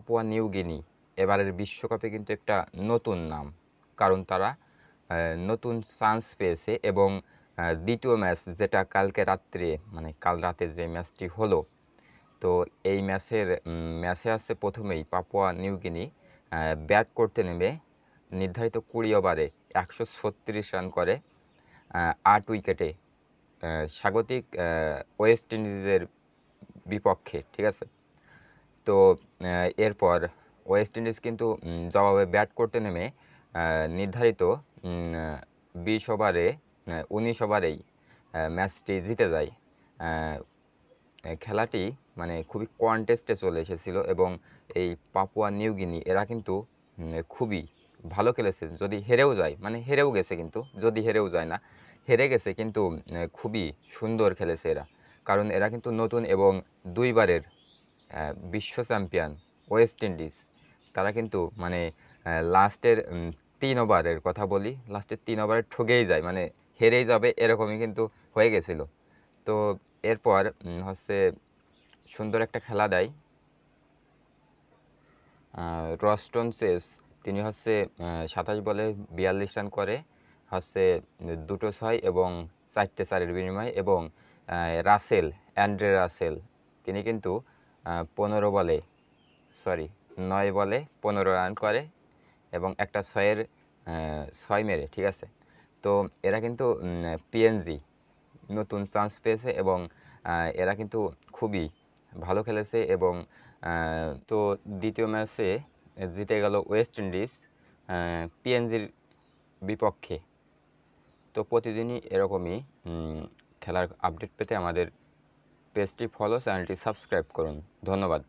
Papua New Guinea এবারের বিশ্বকাপে কিন্তু একটা নতুন নাম, কারণ তারা নতুন চান্স পেয়েছে এবং দ্বিতীয় ম্যাচ যেটা কালকে রাত্রে মানে কাল রাতে যে ম্যাচটি হলো, তো এই ম্যাচে আসছে প্রথমেই পাপুয়া নিউ গিনি ব্যাট করতে নেমে নির্ধারিত 20 ওভারে 136 রান করে 8 উইকেটে স্বাগতিক ওয়েস্ট ইন্ডিজের বিপক্ষে, ঠিক আছে। তো এরপর ওয়েস্ট ইন্ডিজ কিন্তু জবাবে ব্যাট করতে নেমে নির্ধারিত 20 ওভারে 19 ওভারেই ম্যাচটি জিতে যায়। খেলাটি মানে খুবই কন্টেস্টে চলে এসেছিল এবং এই পাপুয়া নিউ গিনি এরা কিন্তু খুবই ভালো খেলেছে। যদি হেরেও যায়, মানে হেরেও গেছে, কিন্তু যদি হেরেও যায় না, হেরে গেছে, কিন্তু খুবই সুন্দর খেলেছে এরা, কারণ এরা কিন্তু নতুন এবং দুইবারের বিশ্ব চ্যাম্পিয়ন ওয়েস্ট ইন্ডিজ। তারা কিন্তু মানে লাস্টের 3 ওভারের কথা বলি, লাস্টের 3 ওভারে ঠকেই যায়, মানে হেরেই যাবে এরকমই কিন্তু হয়ে গেছিল। তো এরপর হচ্ছে সুন্দর একটা খেলা দেয় রস্টন চেস। তিনি হচ্ছে 27 বলে 42 রান করে হচ্ছে 2 6 এবং 4টে 4-এর বিনিময়ে, এবং অ্যান্ড্রে রাসেল তিনি কিন্তু 15 বলে 9 বলে 15 রান করে এবং একটা 6 মেরে, ঠিক আছে। তো এরা কিন্তু পিএনজি নতুন চান্স পেয়েছে এবং এরা কিন্তু খুবই ভালো খেলেছে এবং তো দ্বিতীয় ম্যাচে জিতে গেল ওয়েস্ট ইন্ডিজ পিএনজির বিপক্ষে। তো প্রতিদিনই এরকমই খেলার আপডেট পেতে আমাদের পেজটি ফলো, চ্যানেলটি সাবস্ক্রাইব করুন। ধন্যবাদ।